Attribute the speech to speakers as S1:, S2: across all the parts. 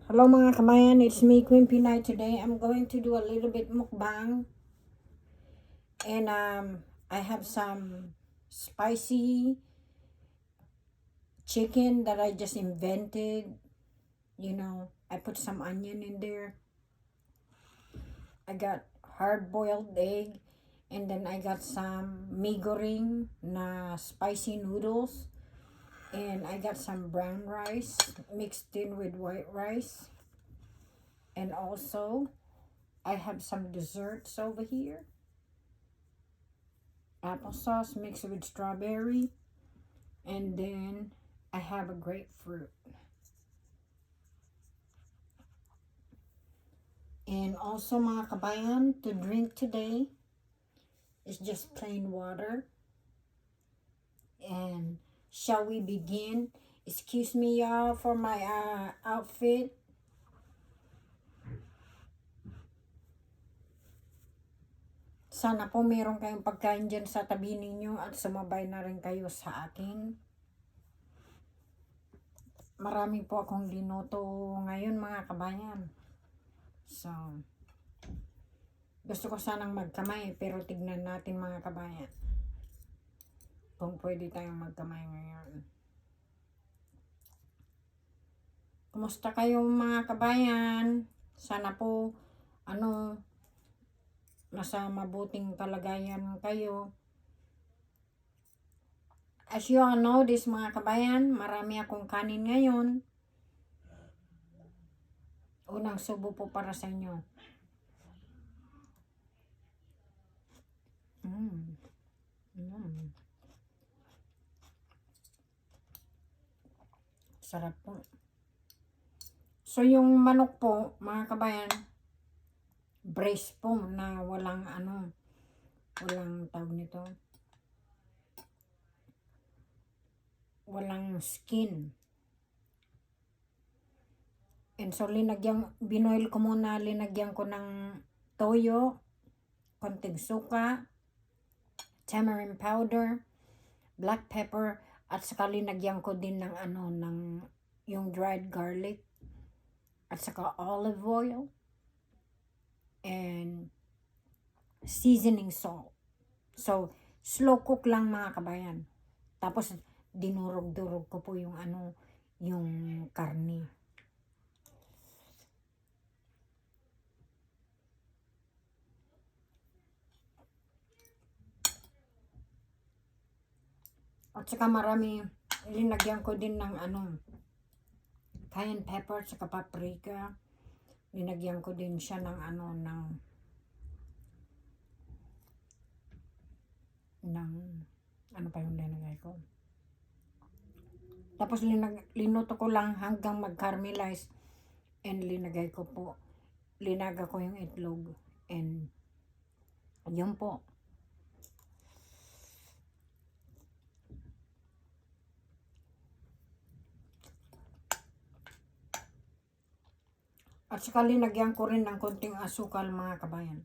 S1: Hello mga kamayan, it's me Queen Pinay. Today I'm going to do a little bit mukbang. And I have some spicy chicken that I just invented. I put some onion in there. I got hard-boiled egg. And then I got some mee goreng na spicy noodles. And I got some brown rice mixed in with white rice. And also, I have some desserts over here. Applesauce mixed with strawberry. And then I have a grapefruit. And also mga kabayan, to drink today is just plain water. And shall we begin? Excuse me y'all for my outfit. Sana po meron kayong pagkain dyan sa tabi ninyo at sumabay na rin kayo sa akin. Marami po akong linuto ngayon mga kabayan. So, gusto ko sanang magkamay pero tignan natin mga kabayan kung pwede tayong magkamay ngayon. Kumusta kayo mga kabayan? Sana po nasa mabuting kalagayan kayo. As you all know this mga kabayan, marami akong kanin ngayon. Unang subo po para sa inyo. Sarap po. So yung manok po, mga kabayan, brace po na walang tawag nito. Walang skin. And so binoil ko muna, linagyan ko ng toyo, konting suka, tamarind powder, black pepper, at saka linagyan ko din ng yung dried garlic, at saka olive oil, and seasoning salt. So, slow cook lang mga kabayan. Tapos, dinurog-durog ko po yung yung karne. At saka marami, linagyan ko din ng cayenne pepper, saka paprika. Linagyan ko din siya ng ano pa yung linagay ko. Tapos linuto ko lang hanggang mag-caramelize. And linaga ko yung itlog. And yun po. At saka linagyan ko rin ng konting asukal mga kabayan.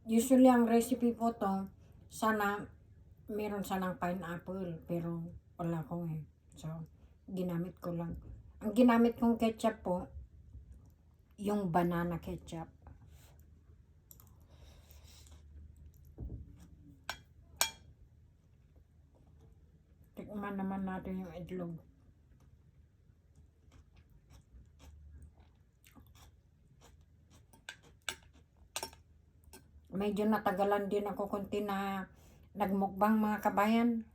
S1: Usually ang recipe po to, meron sanang pineapple, pero wala ko eh. So, ginamit ko lang. Ang ginamit kong ketchup po, yung banana ketchup. Tikman naman natin yung itlog. Medyo natagalan din ako konti na nagmukbang mga kabayan.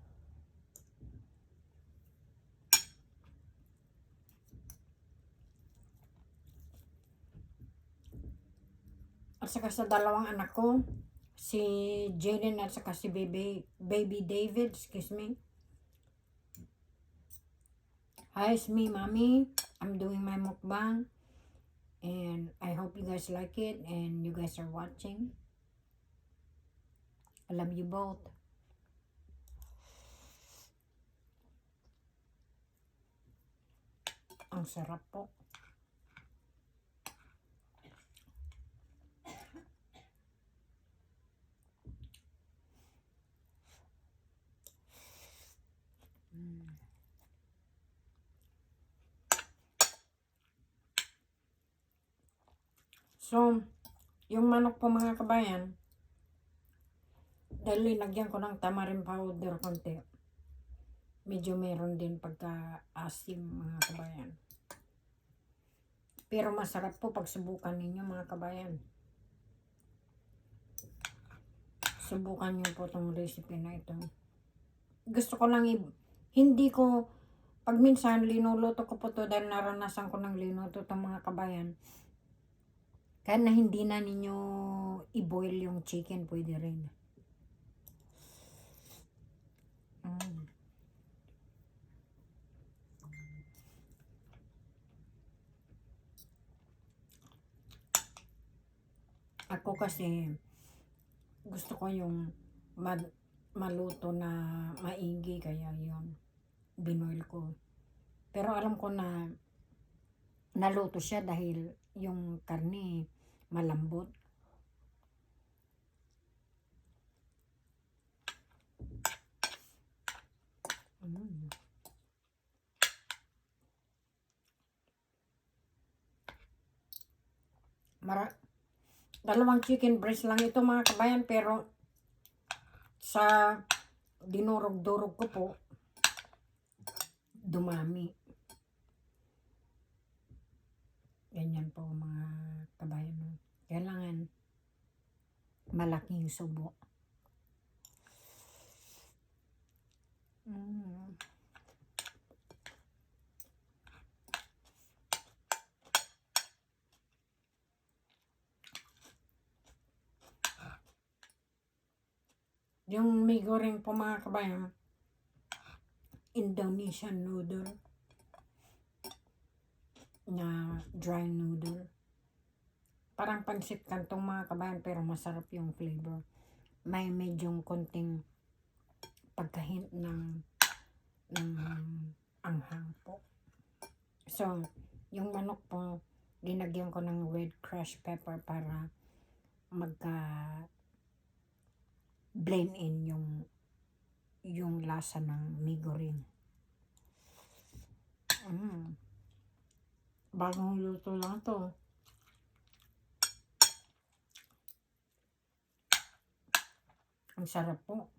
S1: At saka sa dalawang anak ko, si Jaden at saka si baby David, excuse me. Hi, it's me, mommy. I'm doing my mukbang. And I hope you guys like it and you guys are watching. I love you both. Ang sarap po. So, yung manok po mga kabayan, dahil linagyan ko ng tamarind powder konti, medyo meron din pagka-asim mga kabayan. Pero masarap po pag subukan ninyo mga kabayan. Subukan nyo po itong recipe na ito. Gusto ko lang hindi ko, pag minsan linuluto ko po ito dahil naranasan ko ng linuto itong mga kabayan. Kahit na hindi na ninyo i-boil yung chicken, pwede rin. Ako kasi gusto ko yung maluto na maigi, kaya yun binoil ko. Pero alam ko na naluto siya dahil yung karne malambot. Dalawang chicken breast lang ito mga kabayan, pero sa dinurog-durog ko po, dumami. Ganyan po mga kabayan. Kailangan malaking subo. Yung may goreng po mga kabayan, Indonesian noodle na dry noodle. Parang pansit kantong mga kabayan, pero masarap yung flavor. May medyong konting pagkahint ng anghang po. So, yung manok po, linagyan ko ng red crushed pepper para magka blend in yung lasa ng mee goreng. Bagong luto lang to. Ang sarap po.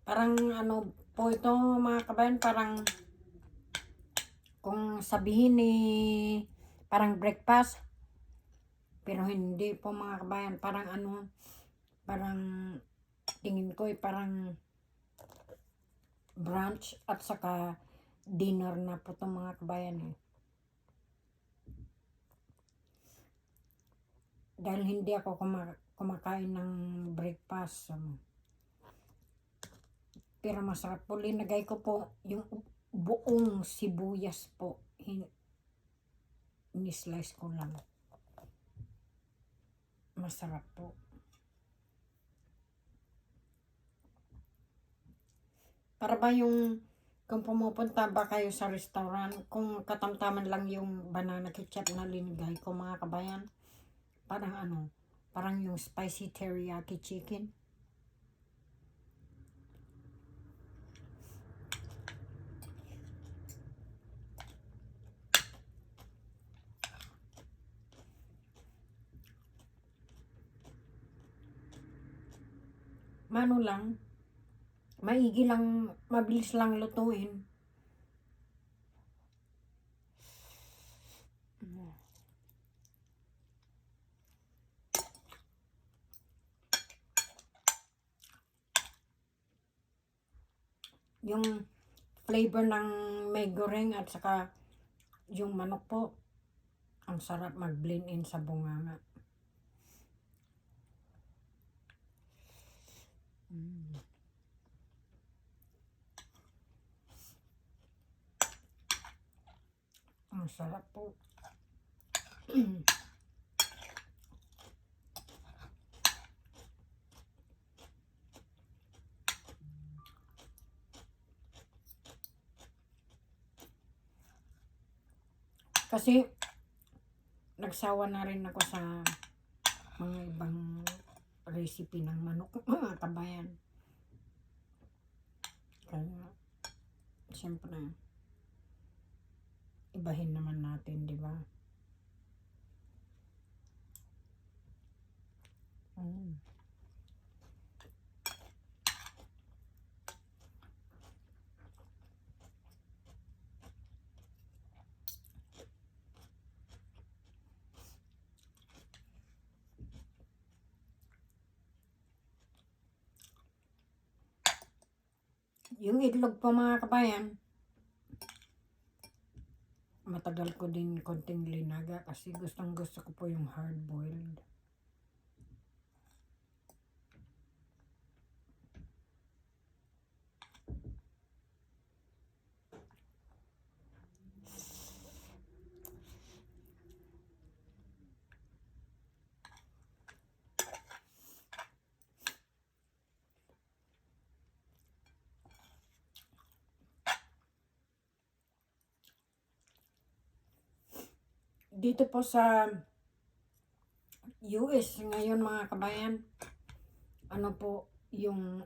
S1: Parang ano po ito mga kabayan, parang kung sabihin ni parang breakfast, pero hindi po mga kabayan, parang ano, parang tingin ko parang brunch at saka dinner na po itong mga kabayan Dahil hindi ako kumakain ng breakfast. Pero masarap po. Linagay ko po yung buong sibuyas po. Ni-slice ko lang. Masarap po. Para ba yung kung pumupunta ba kayo sa restaurant, kung katamtaman lang yung banana ketchup na linigay ko mga kabayan, parang ano, parang yung spicy teriyaki chicken. Mano lang, maigi lang, mabilis lang lutuin. Yung flavor ng may goreng at saka yung manok po, ang sarap mag-blend in sa bunganga. Ang sarap po. Kasi nagsawa na rin ako sa mga ibang recipe ng manok, mga kabayan. Kaya, siyempre, ibahin naman natin, di ba? Yung itlog po mga kabayan, matagal ko din konting linaga kasi gustong gusto ko po yung hard boiled. Dito po sa US ngayon mga kabayan, ano po yung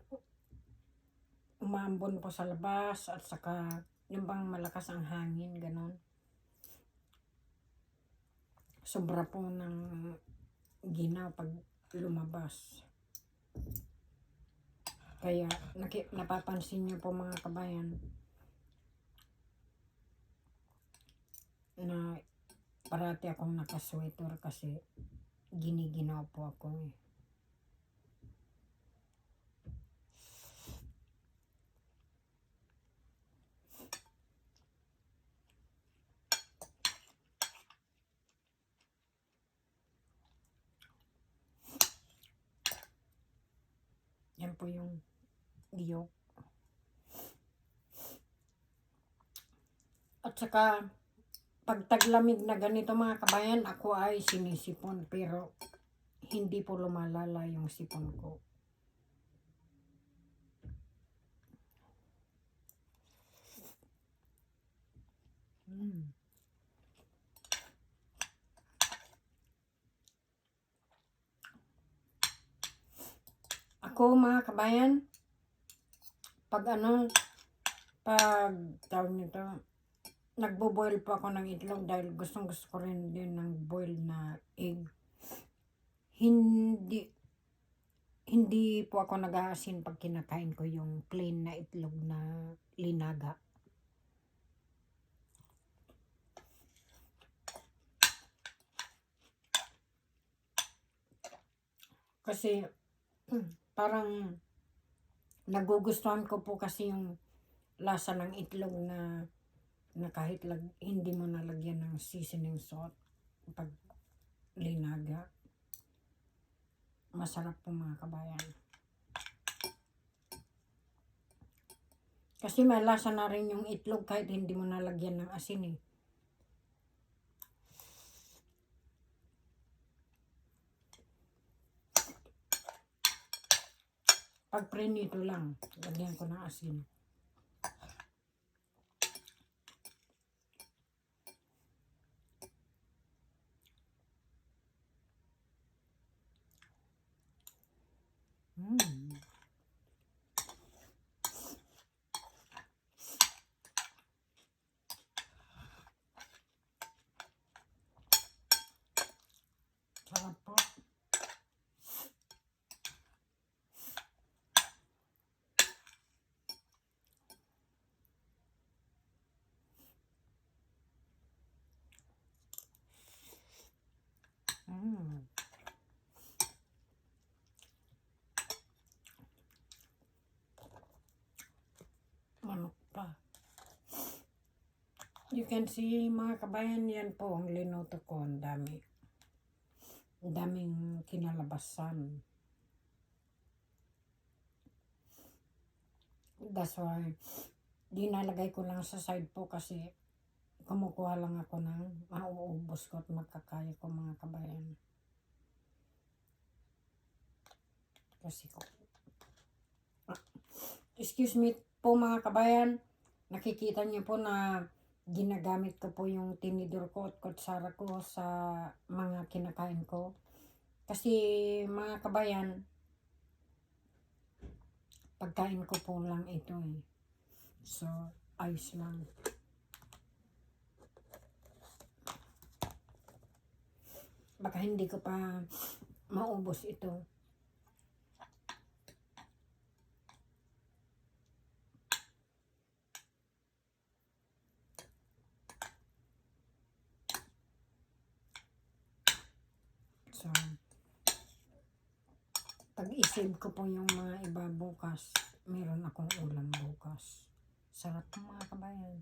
S1: umambon po sa labas at saka yung bang malakas ang hangin, ganon. Sobra po ng ginaw pag lumabas. Kaya napapansin niyo po mga kabayan na parati akong nakasweater kasi giniginaw po ako eh. Yan po yung yolk. At saka pag taglamig na ganito mga kabayan, ako ay sinisipon pero hindi po lumalala yung sipon ko. Ako mga kabayan, pag tawag nito, nagbo-boil po ako ng itlog dahil gustong gusto ko rin din ng boil na egg. Hindi po ako nag-aasin pag kinakain ko yung plain na itlog na linaga. Kasi parang nagugustuhan ko po kasi yung lasa ng itlog na kahit hindi mo nalagyan ng seasoning salt pag linaga. Masarap po mga kabayan. Kasi may lasa na rin yung itlog kahit hindi mo nalagyan ng asin eh. Pag prinito lang, lagyan ko ng asin. Sarap po. you can see mga kabayan, yan po ang linuto ko. Ang dami. Ang daming kinalabasan. That's why, dinalagay ko lang sa side po kasi kumukuha lang ako ng mauubos ko at magkakaya ko mga kabayan. Kasi ko. Excuse me po mga kabayan. Nakikita niyo po na ginagamit ko po yung tinidor ko at kutsara ko sa mga kinakain ko. Kasi mga kabayan, pagkain ko po lang ito eh. So, ayos lang. Baka hindi ko pa maubos ito. So, pag-isip ko po yung mga iba bukas, meron akong ulam bukas. Sarap po mga kabayan.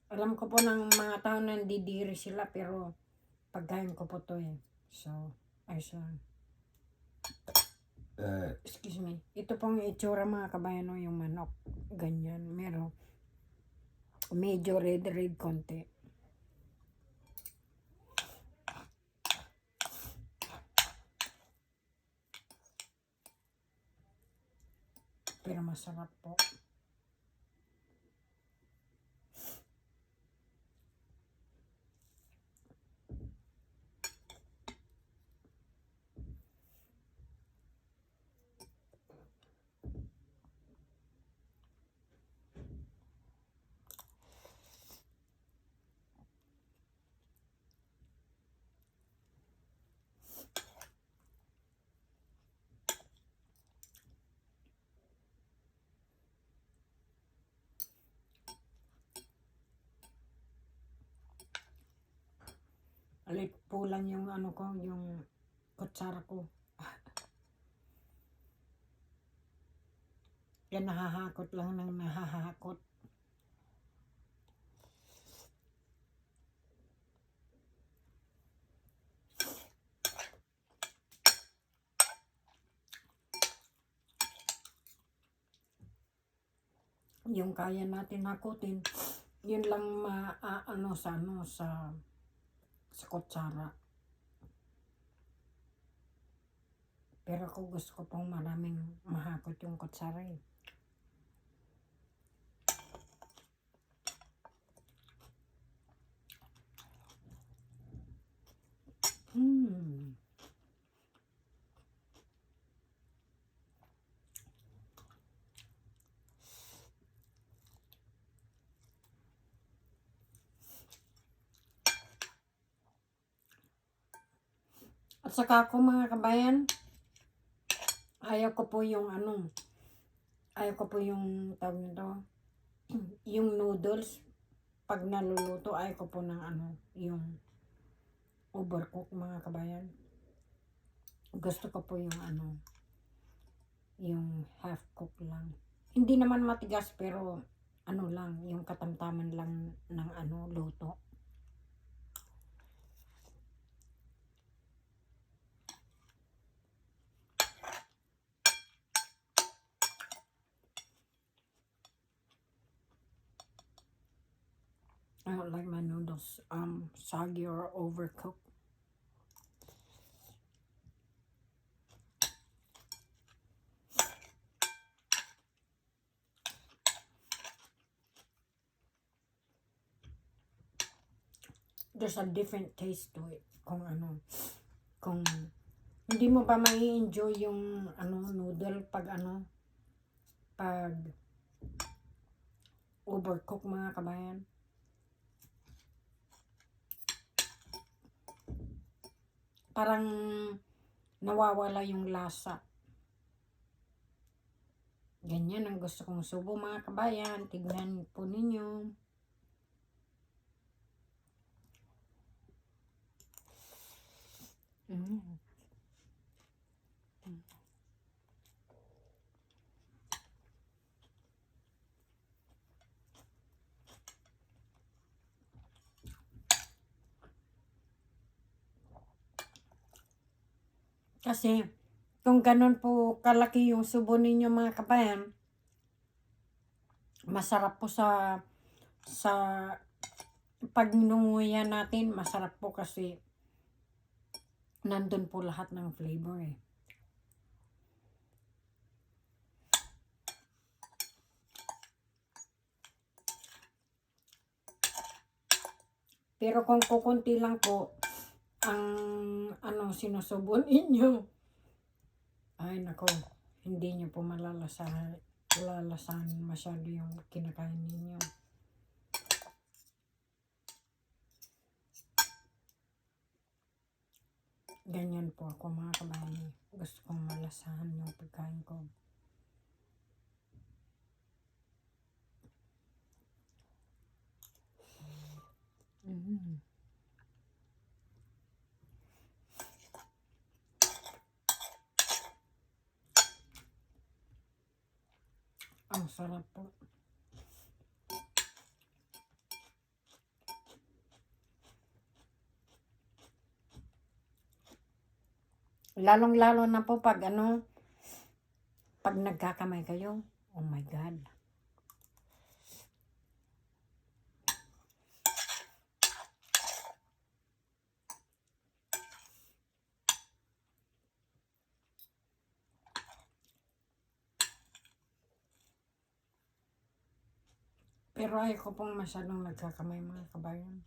S1: Alam ko po ng mga tao na nandidiri sila pero pagkain ko po to eh. So, ayos lang. Excuse me. Ito pong itsura mga kabayan, yung manok. Ganyan. Meron medyo red konti. Pero masarap po. Alit po lang yung ano ko, yung kutsara ko. Yan nahahakot lang ng nahahakot. Yung kaya natin hakutin, yun lang sa kutsara. Pero ako gusto ko pong maraming mahakot yung kutsara eh. At saka ako mga kabayan, ayaw ko po yung tawag nito, yung noodles, pag naluluto, ayaw ko po ng yung overcook mga kabayan. Gusto ko po yung yung half cook lang. Hindi naman matigas pero lang, yung katamtaman lang ng luto. I don't like my noodles soggy or overcooked. There's a different taste to it. Kung hindi mo ba mai-enjoy yung noodle pag pag overcook mga kabayan. Parang nawawala yung lasa. Ganyan ang gusto kong subo mga kabayan. Tignan po ninyo. Kasi kung ganun po kalaki yung subo ninyo mga kabayan, masarap po sa pagnunguya natin, masarap po kasi nandun po lahat ng flavor eh. Pero kung kukunti lang po ang sinusubo ninyo, ay nako, hindi nyo po malalasahan masyado yung kinakain ninyo. Ganyan po ako mga kabayan. Gusto kong malasahan yung pagkain ko. Ang sarap po. Lalong-lalo na po pag pag nagkakamay kayo. Oh my God. Pero ayoko pong masyadong nagkakamay mga kabayan.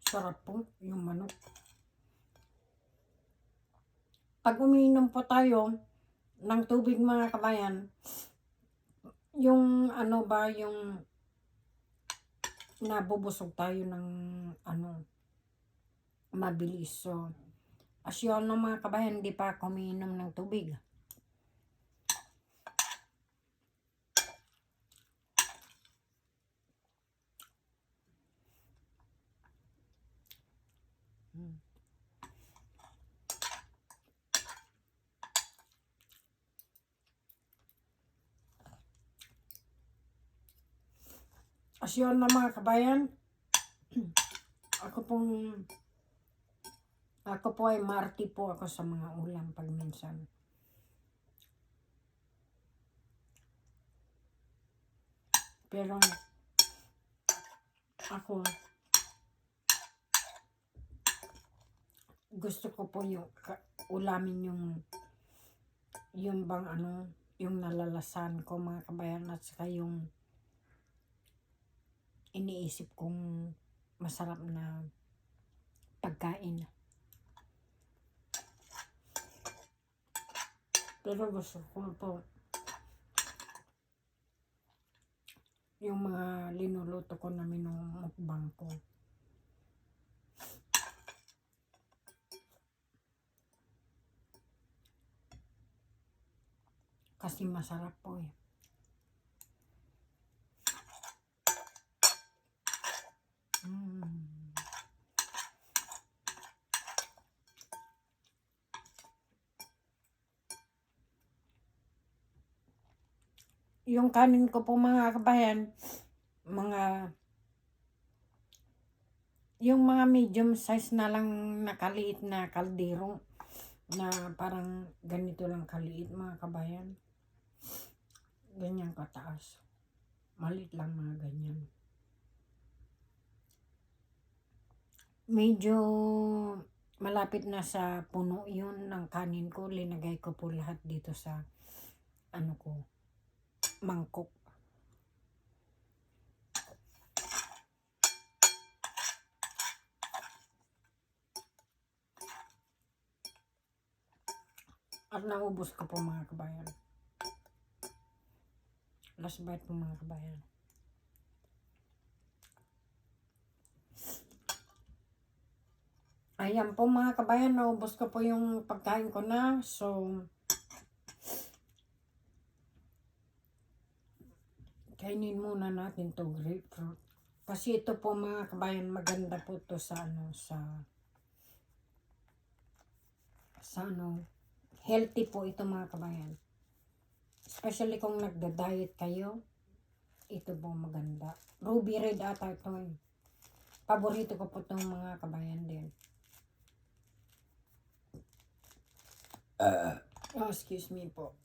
S1: Sarap po yung manok. Pag umiinom po tayo ng tubig mga kabayan, yung yung nabubusog tayo ng mabilis. So, as you all know mga kabayan, hindi pa ako umiinom ng tubig. As you all know mga kabayan, ako po ay marty po ako sa mga ulam pag minsan. Pero ako gusto ko po yung ulamin yung bang yung nalalasan ko mga kabayan, at saka yung iniisip kong masarap na pagkain. Pero gusto ko po yung mga linuluto ko na minumukbang ko. Kasi masarap po eh. Yung kanin ko po mga kabayan, yung mga medium size na lang nakaliit na kaldero na parang ganito lang kaliit mga kabayan. Ganyan kataas. Maliit lang mga ganyan. Medyo malapit na sa puno yun ng kanin ko. Linagay ko po lahat dito sa mangkok. At naubos ko po mga kabayan. Last bite po mga kabayan. Ayan po mga kabayan, naubos ko po yung pagkain ko na. So, kainin muna natin to grapefruit. Kasi ito po mga kabayan, maganda po to sa healthy po ito mga kabayan. Especially kung nagda-diet kayo, ito po maganda. Ruby red ata ito eh. Paborito ko po itong mga kabayan din. Oh, excuse me po.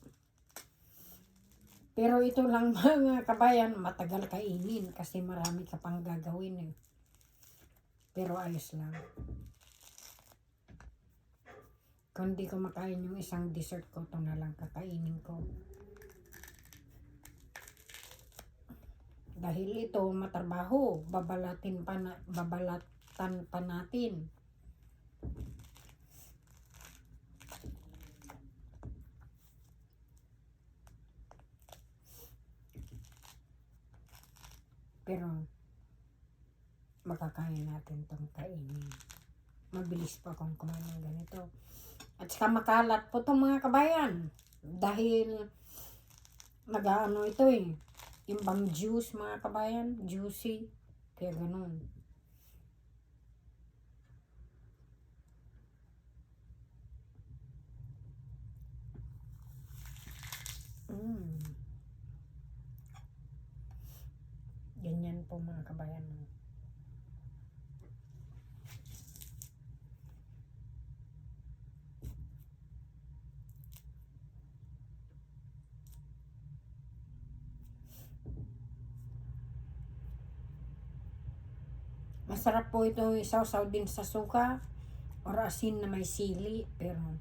S1: Pero ito lang mga kabayan, matagal kainin kasi marami ka pang gagawin eh. Pero ayos lang. Kung di ko makain yung isang dessert ko, ito na lang kakainin ko. Dahil ito matrabaho, babalatan pa natin. Pero makakain natin itong kainin. Mabilis pa kung kumain ng ganito. At saka makalat po itong mga kabayan. Dahil nag-ano ito eh. Yung bang juice mga kabayan. Juicy. Kaya ganun. Ganyan po mga kabayan. Masarap po ito isaw-saw din sa suka or asin na may sili. Pero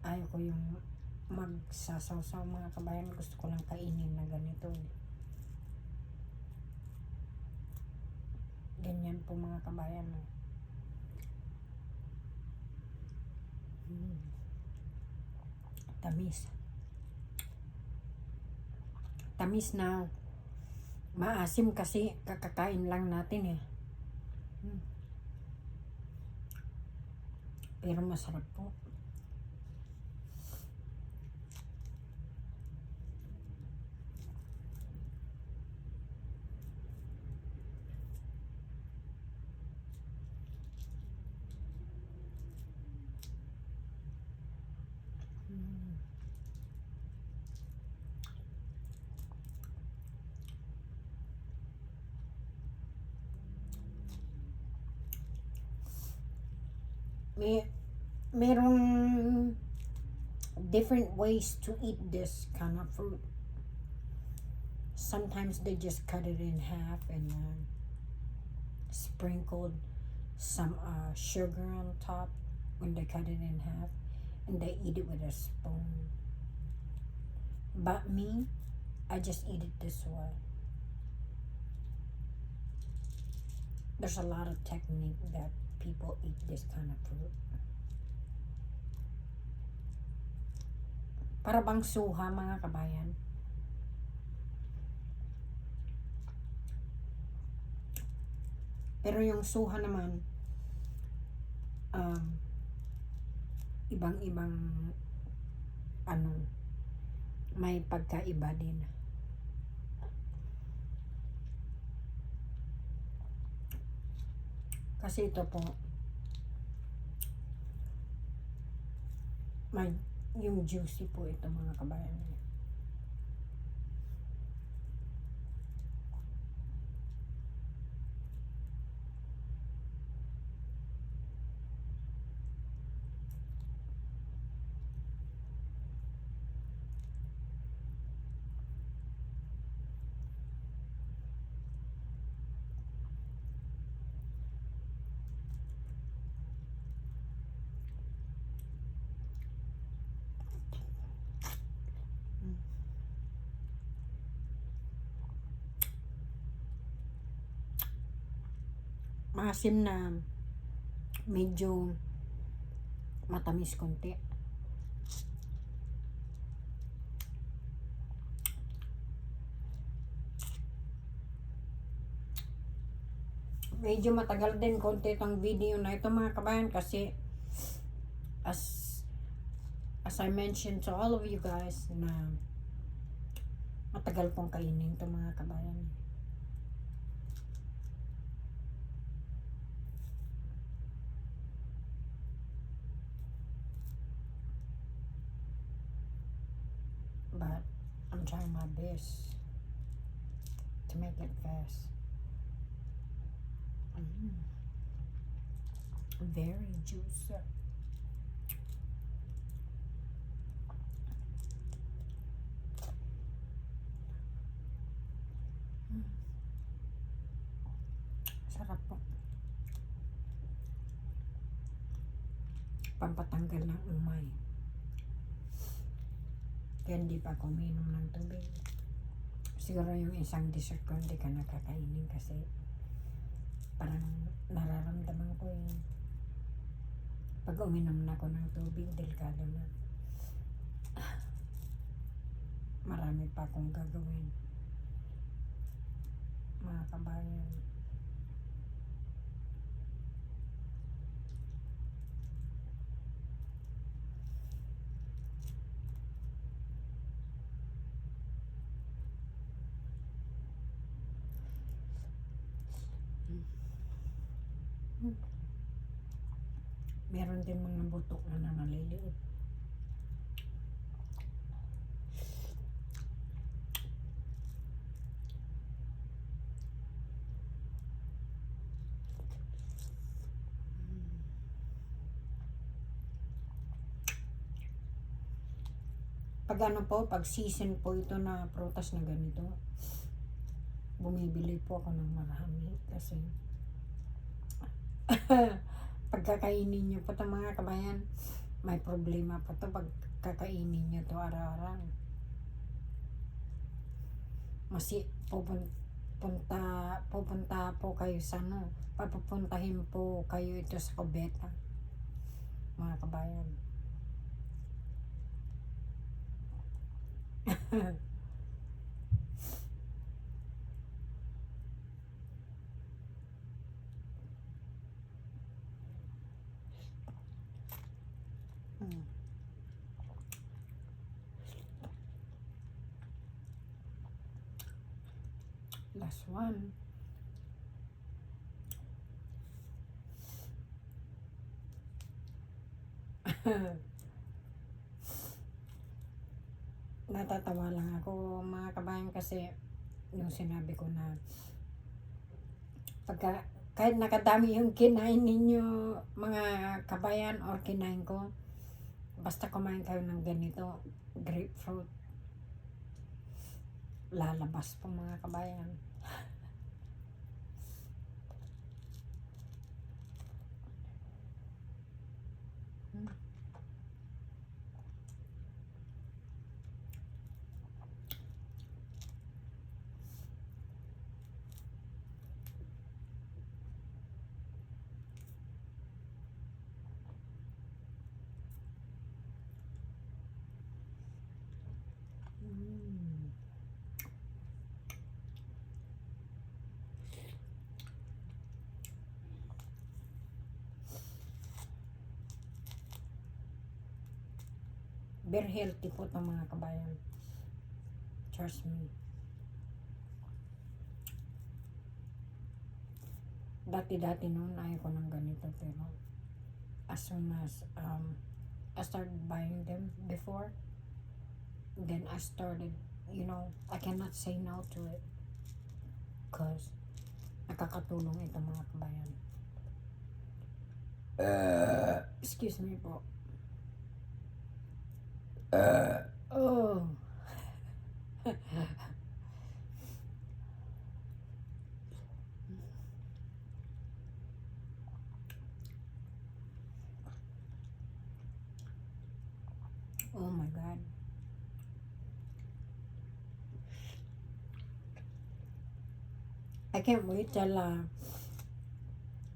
S1: ayaw ko yung magsasaw-saw mga kabayan. Gusto ko lang kainin na ganito. Ganyan po mga kabayan. Tamis. Tamis na maasim kasi kakakain lang natin eh. Pero masarap po. Merong different ways to eat this kind of fruit. Sometimes they just cut it in half and sprinkled some sugar on top when they cut it in half, and they eat it with a spoon. But me, I just eat it this way. There's a lot of technique that people eat this kind of fruit. Para bang suha mga kabayan. Pero yung suha naman, ibang-ibang may pagkaiba din. Kasi ito po, may yung juicy po ito mga kabayan. Maasim na medyo matamis konti. Medyo matagal din konti itong video na ito mga kabayan kasi as I mentioned to all of you guys na matagal pong kainin ito mga kabayan. but I'm trying my best to make it fast. Very juicy. Sarap po. Pampatanggal ng umay. Kaya hindi pa ako uminom ng tubig. Siguro yung isang dessert ko hindi ka nakakainin kasi parang nararamdaman ko yung pag uminom na ako ng tubig, delikado na. Marami pa akong gagawin. Mga kabayan. Meron din mga butok na maliliit. Pag ano po, pag season po ito na prutas na ganito, bumibili po ako ng marami kasi pagkakainin nyo po ito mga kabayan, may problema po ito pag kakainin nyo ito araw-araw. Masi pupunta po kayo sa ano, papupuntahin po kayo ito sa kubeta mga kabayan. Last one. Natatawa lang ako mga kabayan kasi nung sinabi ko na pagka kahit nakadami yung kinain ninyo mga kabayan or kinain ko, basta kumain kayo ng ganito, grapefruit, lalabas po mga kabayan. Very healthy po itong mga kabayan. Trust me. Dati-dati noon ayaw ko ng ganito pero as soon as I started buying them before, then I started, I cannot say no to it because nakakatulong ito mga kabayan. Excuse me po. Oh. Oh my God. I can't wait till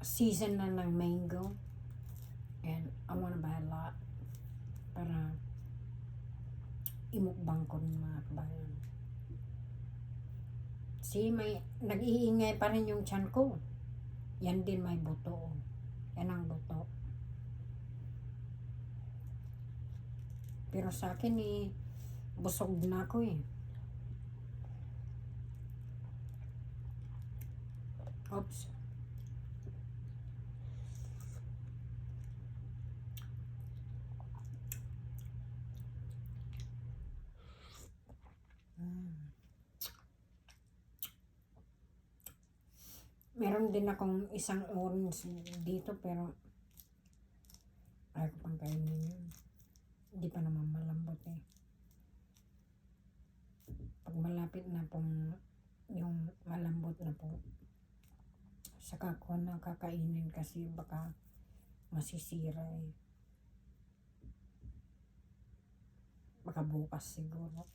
S1: season na ng mango. And I wanna buy a lot para imukbang ko ng mga kabayan. See, may nag-iingay pa rin yung tiyan ko. Yan din may buto. Yan ang buto. Pero sa akin busog na ako Oops. Meron din akong isang orange dito pero ayaw ko pang kainin yun. Hindi pa naman malambot eh. Pag malapit na pong yung malambot na po, saka ko na kakainin kasi baka masisira eh. Baka bukas siguro.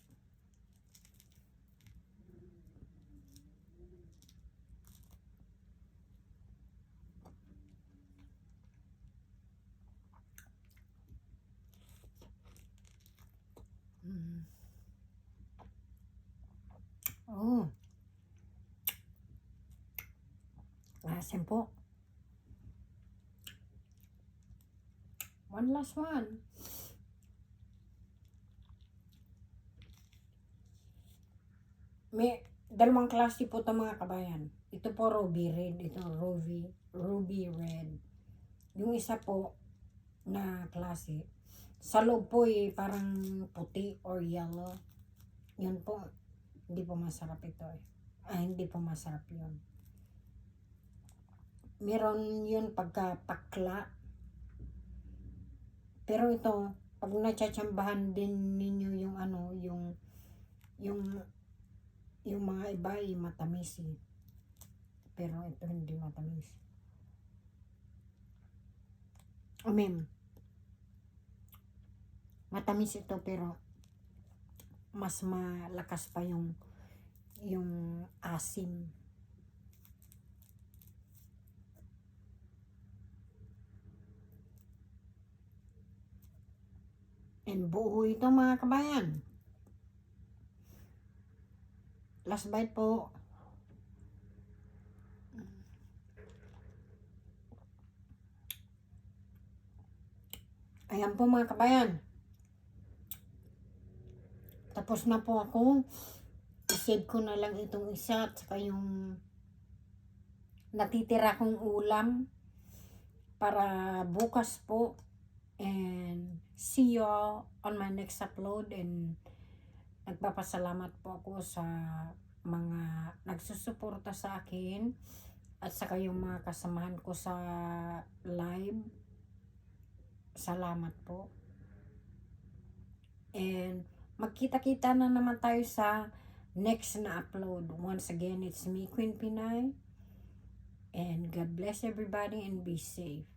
S1: Oh, asin po. One last one. May dalawang klase po ito mga kabayan. Ito po ruby red, ito ruby red. Yung isa po na klase, sa loob po eh, parang puti or yellow. Yun po, hindi po masarap ito eh. Hindi po masarap yun. Meron yun pagka-pakla. Pero ito, pag natsatsambahan din ninyo yung ano, yung mga iba ay matamis eh. Pero ito hindi matamis. Matamis ito pero mas malakas pa yung asim. And buo ito mga kabayan. Last bite po. Ayan po mga kabayan. Tapos na po ako. I-save ko na lang itong isa at saka yung natitira kong ulam para bukas po. And see you all on my next upload. And nagpapasalamat po ako sa mga nagsusuporta sa akin at saka yung mga kasamahan ko sa live. Salamat po. And magkita-kita na naman tayo sa next na upload. Once again, it's me, Queen Pinay. And God bless everybody and be safe.